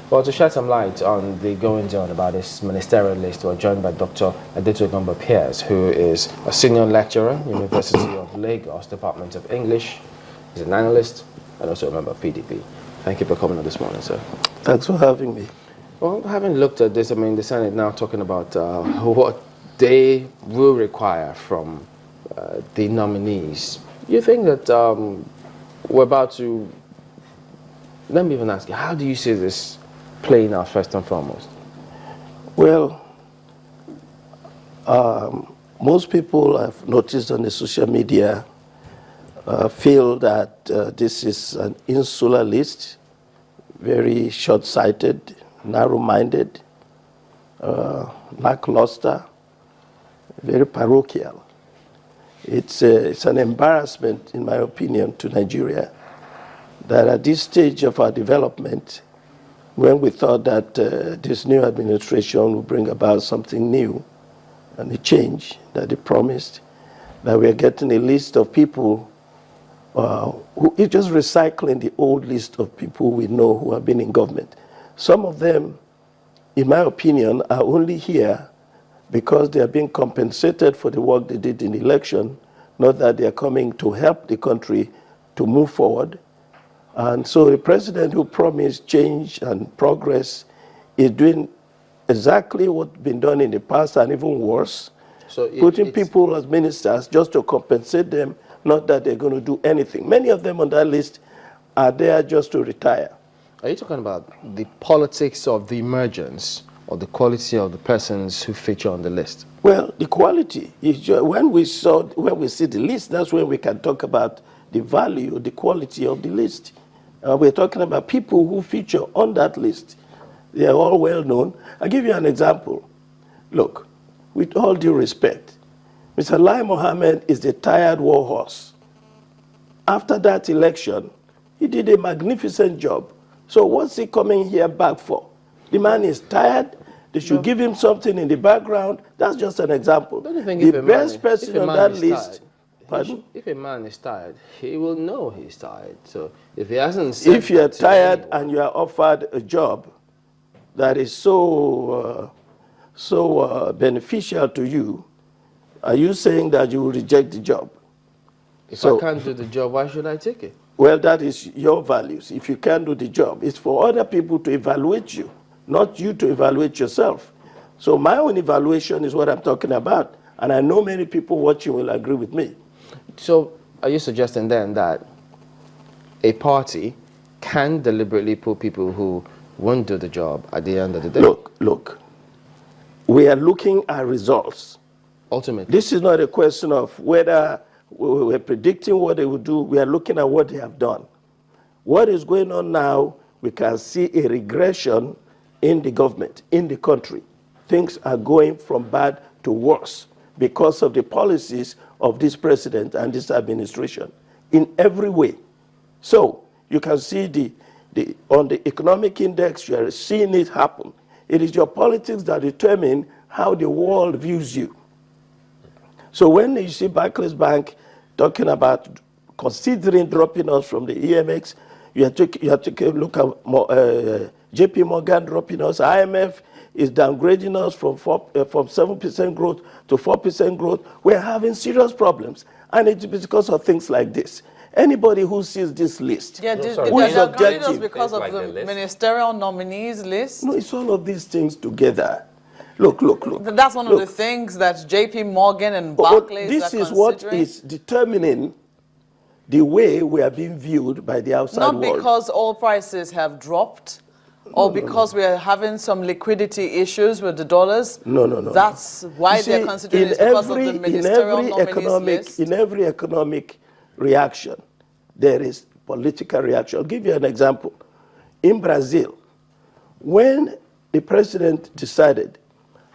Well, to shed some light on the goings-on about this ministerial list, we're joined by Dr. Adetogunbo Pierce, who is a senior lecturer, University of Lagos, Department of English. He's an analyst and also a member of PDP. Thank you for coming on this morning, sir. Thanks for having me. Well, having looked at this, I mean, the Senate now talking about what they will require from the nominees. You think that we're about to... Let me even ask you, how do you see this playing out first and foremost? Well, most people I've noticed on the social media feel that this is an insular list, very short-sighted, narrow-minded, lackluster, very parochial. It's an embarrassment, in my opinion, to Nigeria that at this stage of our development, when we thought that this new administration would bring about something new and a change that they promised, that we are getting a list of people who is just recycling the old list of people we know who have been in government. Some of them, in my opinion, are only here because they are being compensated for the work they did in the election, not that they are coming to help the country to move forward. And so the president who promised change and progress is doing exactly what's been done in the past and even worse, so putting people as ministers just to compensate them, not that they're going to do anything. Many of them on that list are there just to retire. Are you talking about the politics of the emergence or the quality of the persons who feature on the list? Well, the quality is just, when we see the list, that's when we can talk about the value, the quality of the list. We're talking about people who feature on that list. They are all well known. I'll give you an example. Look, with all due respect, Mr. Lai Mohammed is the tired war horse. After that election, he did a magnificent job. So what's he coming here back for? The man is tired. They should give him something in the background. That's just an example. Don't you think the best person on that list... Pardon? If a man is tired, he will know he's tired. So if he hasn't... If you're tired and you are offered a job that is so beneficial to you, are you saying that you will reject the job? If I can't do the job, why should I take it? Well, that is your values. If you can't do the job, it's for other people to evaluate you, not you to evaluate yourself. So my own evaluation is what I'm talking about. And I know many people watching will agree with me. So are you suggesting then that a party can deliberately put people who won't do the job at the end of the day? Look, we are looking at results. Ultimately. This is not a question of whether we're predicting what they will do. We are looking at what they have done. What is going on now, we can see a regression in the government, in the country. Things are going from bad to worse because of the policies of this president and this administration in every way. So you can see on the economic index, you are seeing it happen. It is your politics that determine how the world views you. So when you see Barclays Bank talking about considering dropping us from the EMX, you have to look at JP Morgan dropping us, IMF is downgrading us from 7% growth to 4% growth. We're having serious problems. And it's because of things like this. Anybody who sees this list, who is objective, because of the ministerial nominees list? No, it's all of these things together. Look. That's one of the things that JP Morgan and Barclays this is what is determining the way we are being viewed by the outside world. Not because oil prices have dropped, or because we are having some liquidity issues with the dollars. No. That's why they're considering it, because of the ministerial nominees list. In every economic reaction, there is political reaction. I'll give you an example. In Brazil, when the president decided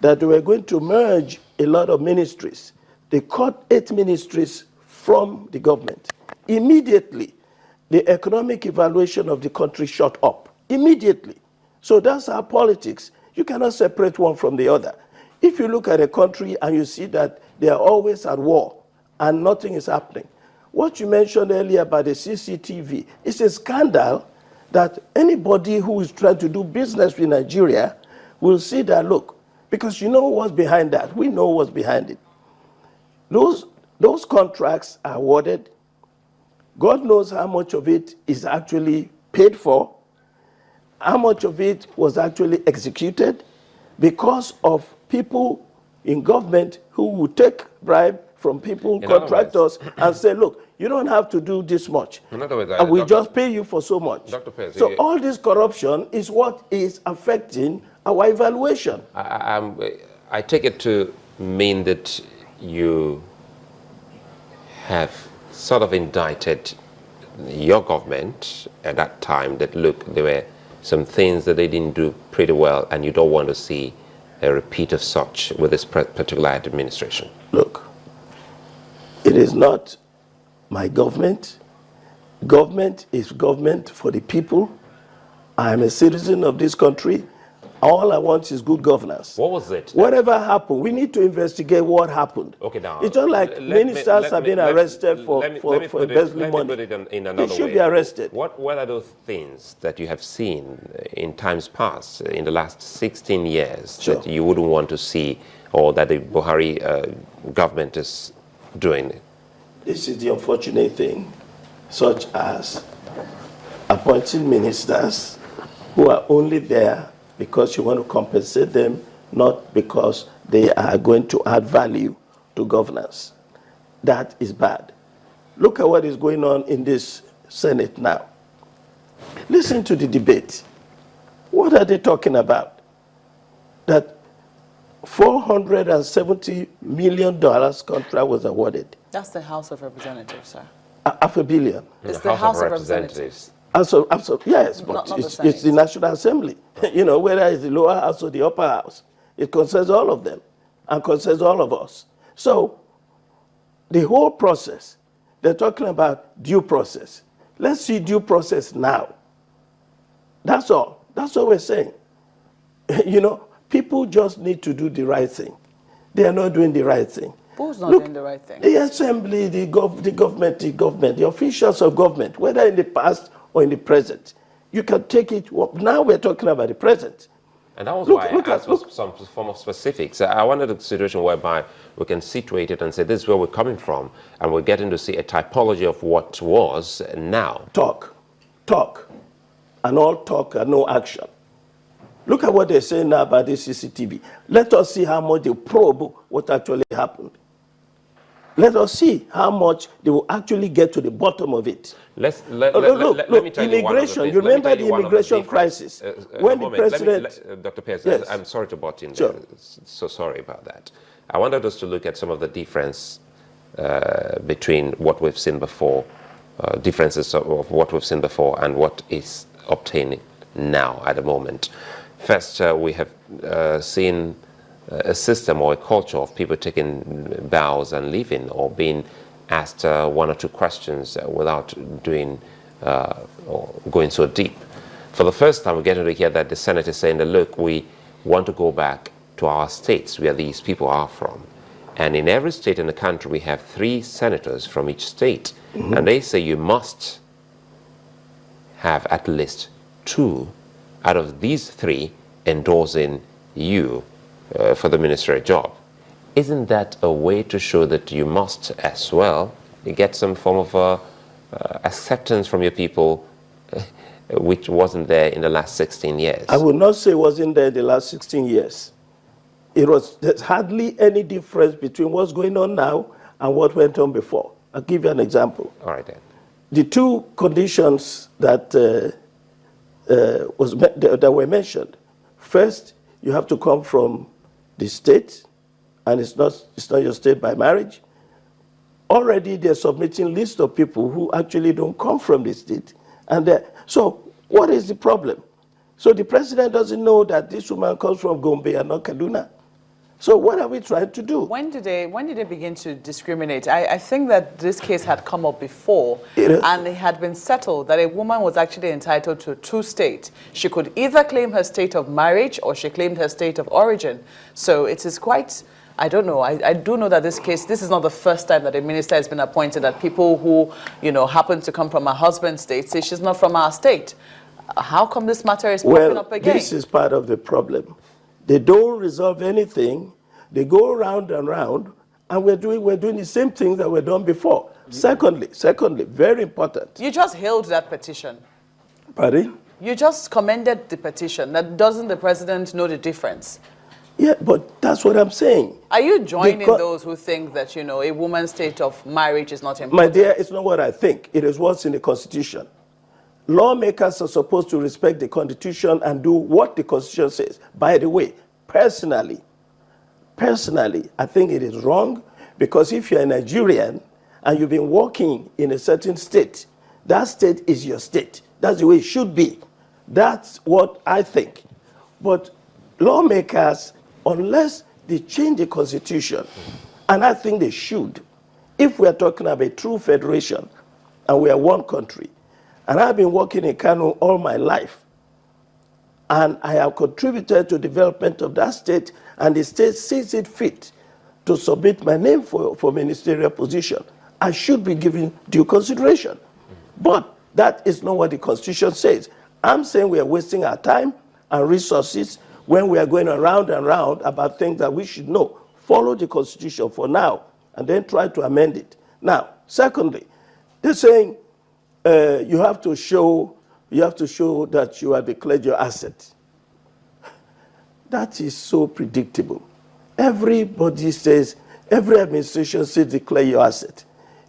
that they were going to merge a lot of ministries, they cut 8 ministries from the government. Immediately, the economic evaluation of the country shot up. Immediately. So that's our politics. You cannot separate one from the other. If you look at a country and you see that they are always at war and nothing is happening, what you mentioned earlier about the CCTV is a scandal that anybody who is trying to do business with Nigeria will see that, look, because you know what's behind that. We know what's behind it. Those contracts are awarded. God knows how much of it is actually paid for, how much of it was actually executed because of people in government who would take bribe from people, contractors, and say, look, you don't have to do this much. In other words, and we just pay you for so much. Dr. Perez, so all this corruption is what is affecting our evaluation. I take it to mean that you have sort of indicted your government at that time that, look, there were some things that they didn't do pretty well, and you don't want to see a repeat of such with this particular administration. Look, it is not my government. Government is government for the people. I am a citizen of this country. All I want is good governance. What was it? Whatever happened, we need to investigate what happened. Okay, now it's not like ministers have been arrested for embezzling money. Let me put it in another way. They should be arrested. What are those things that you have seen in times past, in the last 16 years, that you wouldn't want to see, or that the Buhari government is doing? This is the unfortunate thing, such as appointing ministers who are only there because you want to compensate them, not because they are going to add value to governance. That is bad. Look at what is going on in this Senate now. Listen to the debate. What are they talking about? That $470 million contract was awarded. That's the House of Representatives, sir. $500 million. It's the House of Representatives. Yes, but it's the National Assembly. You know, whether it's the lower house or the upper house, it concerns all of them and concerns all of us. So the whole process, they're talking about due process. Let's see due process now. That's all. That's what we're saying. You know, people just need to do the right thing. They are not doing the right thing. Who's not doing the right thing? The Assembly, the government, the officials of government, whether in the past or in the present. You can take it. Now we're talking about the present. And that was why I asked for some form of specifics. I wanted a situation whereby we can situate it and say, this is where we're coming from, and we're getting to see a typology of what was now. Talk, and all talk and no action. Look at what they're saying now about the CCTV. Let us see how much they probe what actually happened. Let us see how much they will actually get to the bottom of it. Let me tell immigration. You remember the immigration crisis when the president. Dr. Pierce, yes. I'm sorry to butt in sure. there. So sorry about that. I wanted us to look at some of the difference between what we've seen before, differences of what we've seen before, and what is obtaining now at the moment. First, we have seen a system or a culture of people taking bows and leaving, or being asked one or two questions without doing or going so deep. For the first time, we're getting to hear that the Senate is saying that, look, we want to go back to our states where these people are from. And in every state in the country, we have 3 senators from each state. Mm-hmm. And they say you must have at least 2 out of these 3 endorsing you for the ministerial job. Isn't that a way to show that you must as well get some form of acceptance from your people, which wasn't there in the last 16 years? I would not say it wasn't there in the last 16 years. There's hardly any difference between what's going on now and what went on before. I'll give you an example. All right, then. The 2 conditions that that were mentioned. First, you have to come from the state, and it's not your state by marriage. Already they're submitting lists of people who actually don't come from the state. And so what is the problem? So the president doesn't know that this woman comes from Gombe and not Kaduna. So what are we trying to do? When did they begin to discriminate? I think that this case had come up before, and it had been settled that a woman was actually entitled to 2 states. She could either claim her state of marriage or she claimed her state of origin. So it is quite, I don't know. I do know that this is not the first time that a minister has been appointed, that people who, happen to come from her husband's state say she's not from our state. How come this matter is popping up again? This is part of the problem. They don't resolve anything. They go round and round, and we're doing the same things that were done before. Secondly, very important. You just hailed that petition. Pardon? You just commended the petition. That doesn't the president know the difference? Yeah, but that's what I'm saying. Are you joining those who think that, you know, a woman's state of marriage is not important? My dear, it's not what I think. It is what's in the Constitution. Lawmakers are supposed to respect the Constitution and do what the Constitution says. By the way, personally, I think it is wrong, because if you're a Nigerian and you've been working in a certain state, that state is your state. That's the way it should be. That's what I think. But lawmakers, unless they change the Constitution, and I think they should, if we are talking about a true federation and we are one country, and I've been working in Kano all my life, and I have contributed to the development of that state, and the state sees it fit to submit my name for ministerial position, I should be given due consideration. But that is not what the Constitution says. I'm saying we are wasting our time and resources when we are going around and round about things that we should know. Follow the Constitution for now, and then try to amend it. Now, secondly, they're saying you have to show that you have declared your asset. That is so predictable. Everybody says, every administration says declare your asset.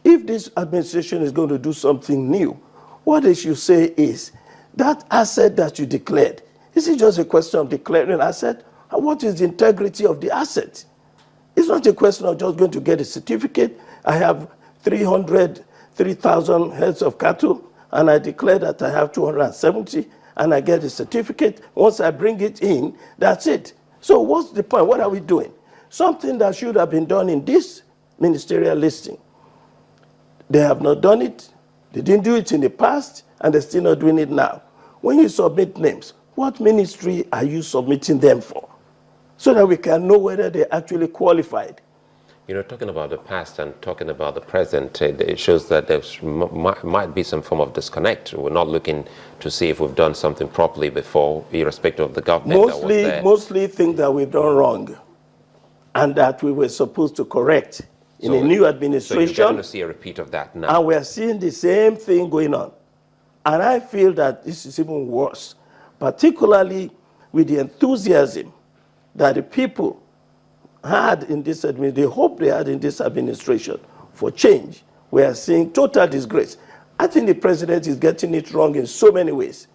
If this administration is going to do something new, what they should say is, that asset that you declared, is it just a question of declaring an asset? And what is the integrity of the asset? It's not a question of just going to get a certificate. I have 3,000 heads of cattle, and I declare that I have 270, and I get a certificate. Once I bring it in, that's it. So what's the point? What are we doing? Something that should have been done in this ministerial listing. They have not done it. They didn't do it in the past, and they're still not doing it now. When you submit names, what ministry are you submitting them for? So that we can know whether they're actually qualified. You know, talking about the past and talking about the present, it shows that there might be some form of disconnect. We're not looking to see if we've done something properly before, irrespective of the government that was there. Mostly think that we've done wrong, and that we were supposed to correct in a new administration. So you're going to see a repeat of that now. And we're seeing the same thing going on. And I feel that this is even worse, particularly with the enthusiasm that the people had in this administration, the hope they had in this administration for change. We are seeing total disgrace. I think the president is getting it wrong in so many ways.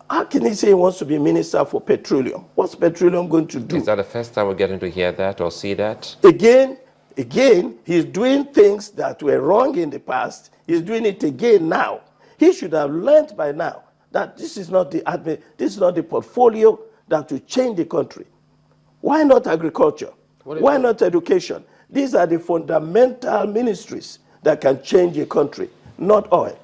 How can he say he wants to be minister for petroleum? What's petroleum going to do? Is that the first time we're getting to hear that or see that? Again, he's doing things that were wrong in the past. He's doing it again now. He should have learned by now that this is not the portfolio that will change the country. Why not agriculture? Why not education? These are the fundamental ministries that can change a country, not oil.